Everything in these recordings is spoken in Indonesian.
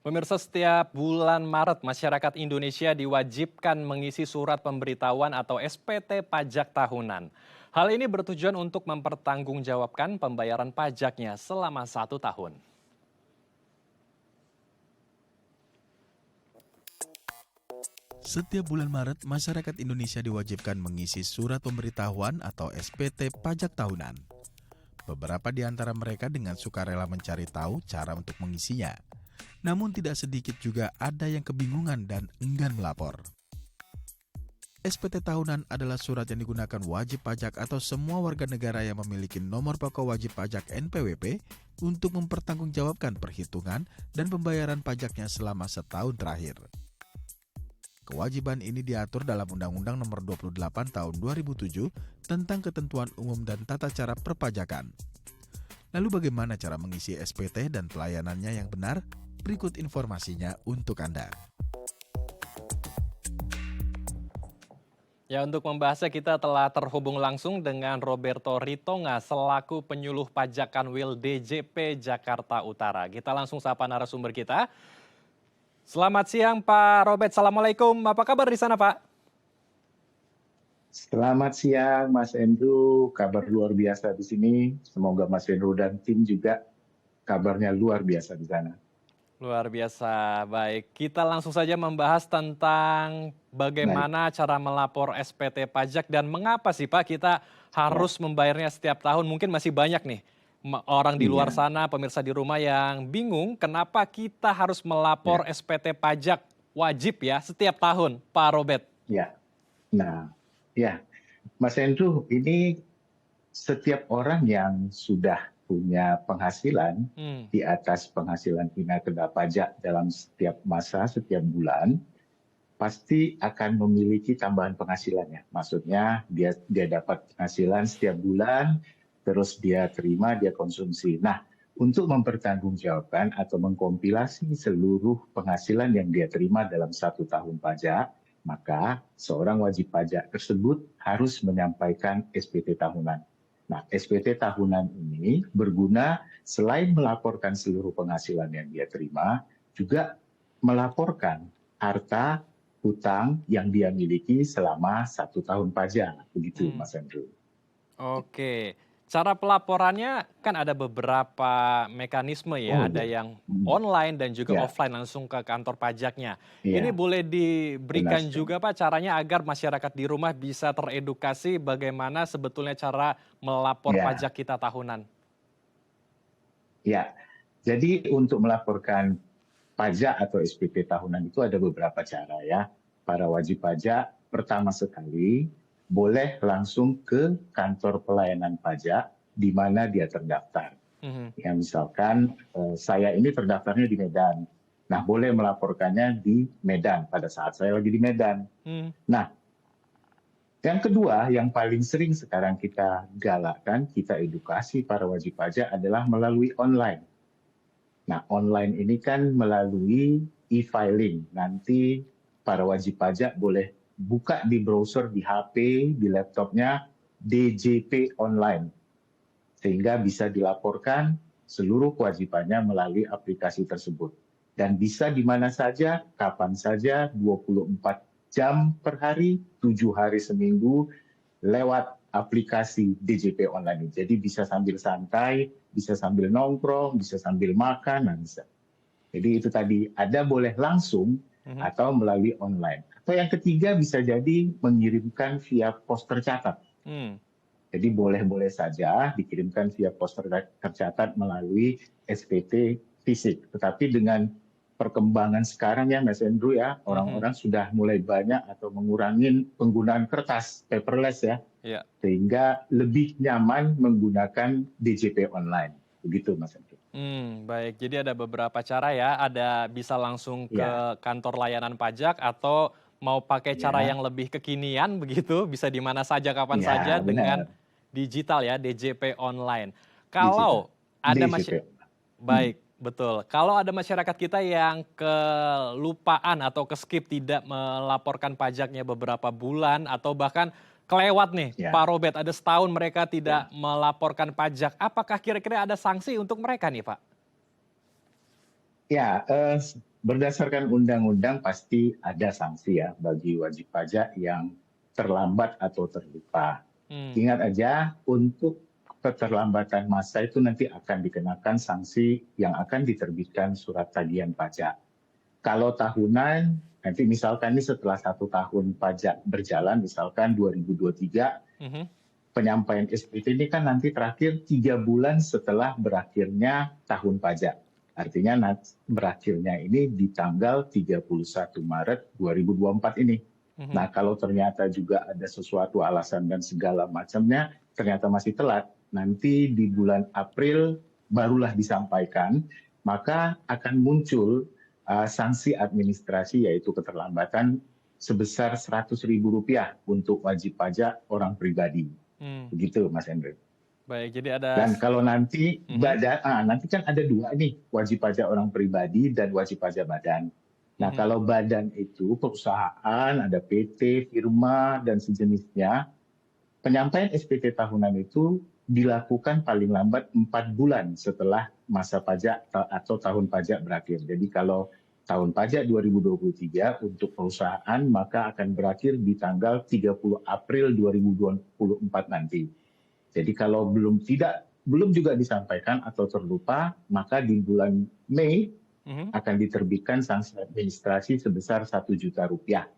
Pemirsa, setiap bulan Maret, masyarakat Indonesia diwajibkan mengisi surat pemberitahuan atau SPT pajak tahunan. Hal ini bertujuan untuk mempertanggungjawabkan pembayaran pajaknya selama 1 tahun. Setiap bulan Maret, masyarakat Indonesia diwajibkan mengisi surat pemberitahuan atau SPT pajak tahunan. Beberapa di antara mereka dengan sukarela mencari tahu cara untuk mengisinya. Namun tidak sedikit juga ada yang kebingungan dan enggan melapor. SPT tahunan adalah surat yang digunakan wajib pajak atau semua warga negara yang memiliki nomor pokok wajib pajak NPWP untuk mempertanggungjawabkan perhitungan dan pembayaran pajaknya selama setahun terakhir. Kewajiban ini diatur dalam Undang-Undang Nomor 28 Tahun 2007 tentang Ketentuan Umum dan Tata Cara Perpajakan. Lalu bagaimana cara mengisi SPT dan pelayanannya yang benar? Berikut informasinya untuk Anda. Ya, untuk membahasnya kita telah terhubung langsung dengan Roberto Ritonga selaku penyuluh pajakan Wil DJP Jakarta Utara. Kita langsung sapa narasumber kita. Selamat siang Pak Robert, Assalamualaikum. Apa kabar di sana Pak? Selamat siang Mas Andrew, kabar luar biasa di sini. Semoga Mas Andrew dan tim juga kabarnya luar biasa di sana. Luar biasa, baik. Kita langsung saja membahas tentang bagaimana cara melapor SPT pajak dan mengapa sih Pak kita harus membayarnya setiap tahun. Mungkin masih banyak nih orang di luar sana, pemirsa di rumah yang bingung kenapa kita harus melapor SPT pajak wajib ya setiap tahun, Pak Robert. Ya, nah, ya, Mas Andrew, ini setiap orang yang sudah punya penghasilan di atas penghasilan tindak kena pajak dalam setiap masa, setiap bulan, pasti akan memiliki tambahan penghasilannya. Maksudnya dia dapat penghasilan setiap bulan, terus dia terima, dia konsumsi. Nah, untuk mempertanggungjawabkan atau mengkompilasi seluruh penghasilan yang dia terima dalam 1 tahun pajak, maka seorang wajib pajak tersebut harus menyampaikan SPT tahunan. Nah, SPT tahunan ini berguna selain melaporkan seluruh penghasilan yang dia terima, juga melaporkan harta hutang yang dia miliki selama 1 tahun pajak. Begitu, Mas Andrew. Oke, cara pelaporannya kan ada beberapa mekanisme ya, ada yang online dan juga offline langsung ke kantor pajaknya. Ini boleh diberikan juga Pak caranya agar masyarakat di rumah bisa teredukasi bagaimana sebetulnya cara melapor pajak kita tahunan. Ya, jadi untuk melaporkan pajak atau SPT tahunan itu ada beberapa cara ya. Para wajib pajak pertama sekali boleh langsung ke kantor pelayanan pajak di mana dia terdaftar. Ya, misalkan saya ini terdaftarnya di Medan. Nah, boleh melaporkannya di Medan pada saat saya lagi di Medan. Nah, yang kedua, yang paling sering sekarang kita galakkan, kita edukasi para wajib pajak adalah melalui online. Nah, online ini kan melalui e-filing. Nanti para wajib pajak boleh buka di browser, di HP, di laptopnya, DJP online. Sehingga bisa dilaporkan seluruh kewajibannya melalui aplikasi tersebut. Dan bisa di mana saja, kapan saja, 24 jam per hari, 7 hari seminggu, lewat aplikasi DJP online. Jadi bisa sambil santai, bisa sambil nongkrong, bisa sambil makan, nah bisa. Jadi itu tadi, ada boleh langsung atau melalui online. Atau yang ketiga bisa jadi mengirimkan via pos tercatat. Jadi boleh-boleh saja dikirimkan via pos tercatat melalui SPT fisik. Tetapi dengan perkembangan sekarang ya Mas Andrew ya, orang-orang sudah mulai banyak atau mengurangi penggunaan kertas, paperless ya. Sehingga lebih nyaman menggunakan DJP online. Begitu Mas Andrew. Baik, jadi ada beberapa cara ya, ada bisa langsung ke kantor layanan pajak atau mau pakai cara yang lebih kekinian begitu, bisa di mana saja, kapan saja dengan digital ya, DJP online. Kalau ada baik, betul. Kalau ada masyarakat kita yang kelupaan atau skip tidak melaporkan pajaknya beberapa bulan atau bahkan kelewat nih, Pak Robert, ada setahun mereka tidak melaporkan pajak. Apakah kira-kira ada sanksi untuk mereka nih, Pak? Ya, berdasarkan undang-undang pasti ada sanksi ya bagi wajib pajak yang terlambat atau terlupa. Ingat aja, untuk keterlambatan masa itu nanti akan dikenakan sanksi yang akan diterbitkan surat tagihan pajak. Kalau tahunan, nanti misalkan ini setelah 1 tahun pajak berjalan, misalkan 2023, penyampaian SPT ini kan nanti terakhir 3 bulan setelah berakhirnya tahun pajak. Artinya berakhirnya ini di tanggal 31 Maret 2024 ini. Nah, kalau ternyata juga ada sesuatu alasan dan segala macamnya, ternyata masih telat, nanti di bulan April barulah disampaikan, maka akan muncul sanksi administrasi yaitu keterlambatan sebesar Rp100.000 untuk wajib pajak orang pribadi. Begitu, Mas Hendrik. Baik, jadi ada. Dan kalau nanti nanti kan ada 2 nih, wajib pajak orang pribadi dan wajib pajak badan. Nah, kalau badan itu perusahaan, ada PT, firma, dan sejenisnya, penyampaian SPT tahunan itu dilakukan paling lambat 4 bulan setelah masa pajak atau tahun pajak berakhir. Jadi kalau tahun pajak 2023 untuk perusahaan maka akan berakhir di tanggal 30 April 2024 nanti. Jadi kalau belum juga disampaikan atau terlupa, maka di bulan Mei akan diterbitkan sanksi administrasi sebesar Rp1 juta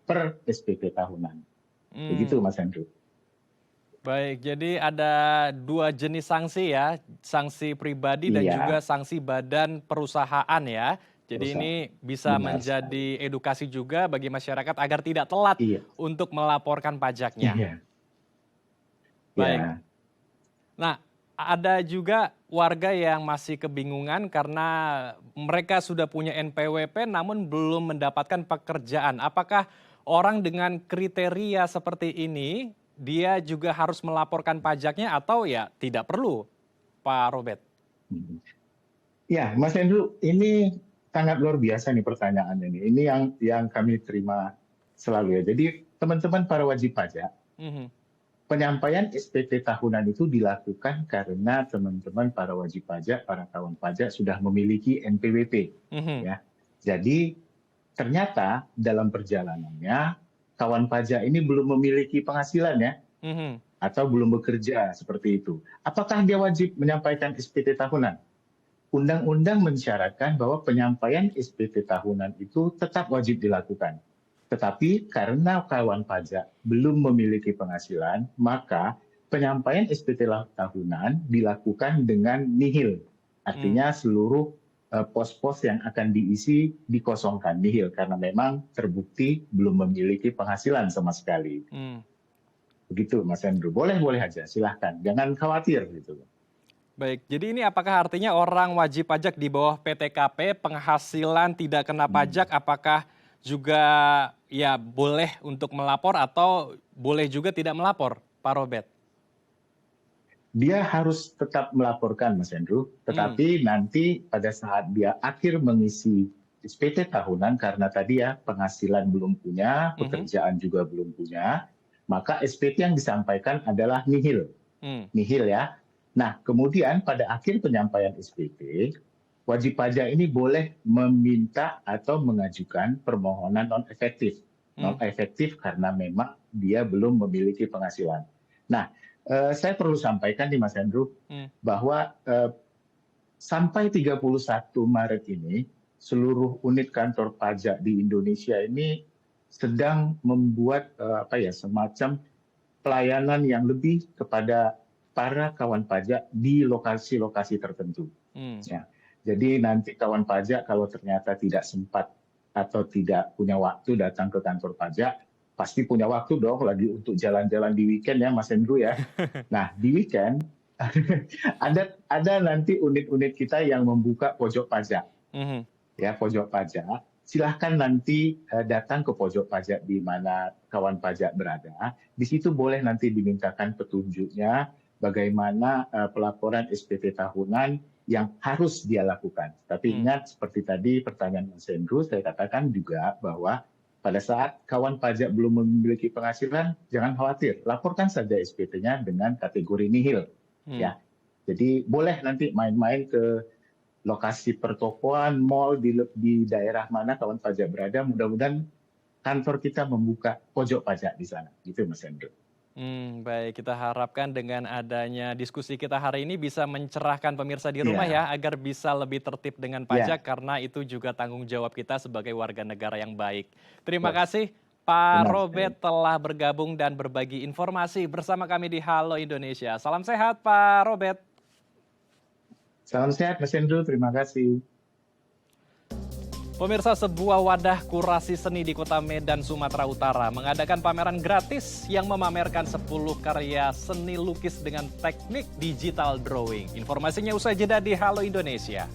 per SPT tahunan. Begitu, Mas Andrew. Baik, jadi ada 2 jenis sanksi ya, sanksi pribadi dan juga sanksi badan perusahaan ya. Jadi ini bisa menjadi edukasi juga bagi masyarakat agar tidak telat untuk melaporkan pajaknya. Baik. Nah, ada juga warga yang masih kebingungan karena mereka sudah punya NPWP namun belum mendapatkan pekerjaan. Apakah orang dengan kriteria seperti ini dia juga harus melaporkan pajaknya atau ya tidak perlu, Pak Robert? Ya, Mas Andrew, ini sangat luar biasa nih pertanyaan ini. Ini yang kami terima selalu ya. Jadi teman-teman para wajib pajak, penyampaian SPT tahunan itu dilakukan karena teman-teman para wajib pajak, para kawan pajak sudah memiliki NPWP. Ya. Jadi ternyata dalam perjalanannya kawan pajak ini belum memiliki penghasilan ya, atau belum bekerja seperti itu. Apakah dia wajib menyampaikan SPT tahunan? Undang-undang mensyaratkan bahwa penyampaian SPT tahunan itu tetap wajib dilakukan. Tetapi karena kawan pajak belum memiliki penghasilan, maka penyampaian SPT tahunan dilakukan dengan nihil. Artinya seluruh pos-pos yang akan diisi dikosongkan, nihil, karena memang terbukti belum memiliki penghasilan sama sekali. Begitu, Mas Andrew. Boleh-boleh aja, silahkan. Jangan khawatir gitu. Baik, jadi ini apakah artinya orang wajib pajak di bawah PTKP penghasilan tidak kena pajak, apakah juga ya boleh untuk melapor atau boleh juga tidak melapor, Pak Robert? Dia harus tetap melaporkan, Mas Andrew, tetapi nanti pada saat dia akhir mengisi SPT tahunan, karena tadi ya penghasilan belum punya, pekerjaan juga belum punya, maka SPT yang disampaikan adalah nihil. Nihil ya. Nah, kemudian pada akhir penyampaian SPT, wajib pajak ini boleh meminta atau mengajukan permohonan non-efektif. Non-efektif karena memang dia belum memiliki penghasilan. Nah, saya perlu sampaikan nih Mas Andrew, bahwa sampai 31 Maret ini, seluruh unit kantor pajak di Indonesia ini sedang membuat semacam pelayanan yang lebih kepada para kawan pajak di lokasi-lokasi tertentu. Ya. Jadi nanti kawan pajak kalau ternyata tidak sempat atau tidak punya waktu datang ke kantor pajak, pasti punya waktu dong lagi untuk jalan-jalan di weekend ya Mas Andrew ya. Nah di weekend ada nanti unit-unit kita yang membuka pojok pajak. Ya, pojok pajak. Silahkan nanti datang ke pojok pajak di mana kawan pajak berada. Di situ boleh nanti dimintakan petunjuknya bagaimana pelaporan SPT tahunan yang harus dia lakukan. Tapi ingat seperti tadi pertanyaan Mas Andrew, saya katakan juga bahwa pada saat kawan pajak belum memiliki penghasilan, jangan khawatir, laporkan saja SPT-nya dengan kategori nihil. Ya, jadi boleh nanti main-main ke lokasi pertokoan, mall di daerah mana kawan pajak berada, mudah-mudahan kantor kita membuka pojok pajak di sana. Gitu Mas Hendro. Baik, kita harapkan dengan adanya diskusi kita hari ini bisa mencerahkan pemirsa di rumah Iya, ya, agar bisa lebih tertib dengan iya, pajak karena itu juga tanggung jawab kita sebagai warga negara yang baik. Terima betul. kasih Pak Benar Robert sekali. telah bergabung dan berbagi informasi bersama kami di Halo Indonesia. Salam sehat Pak Robert. Salam sehat Mas Hendro, terima kasih. Pemirsa, sebuah wadah kurasi seni di kota Medan, Sumatera Utara mengadakan pameran gratis yang memamerkan 10 karya seni lukis dengan teknik digital drawing. Informasinya usai jeda di Halo Indonesia.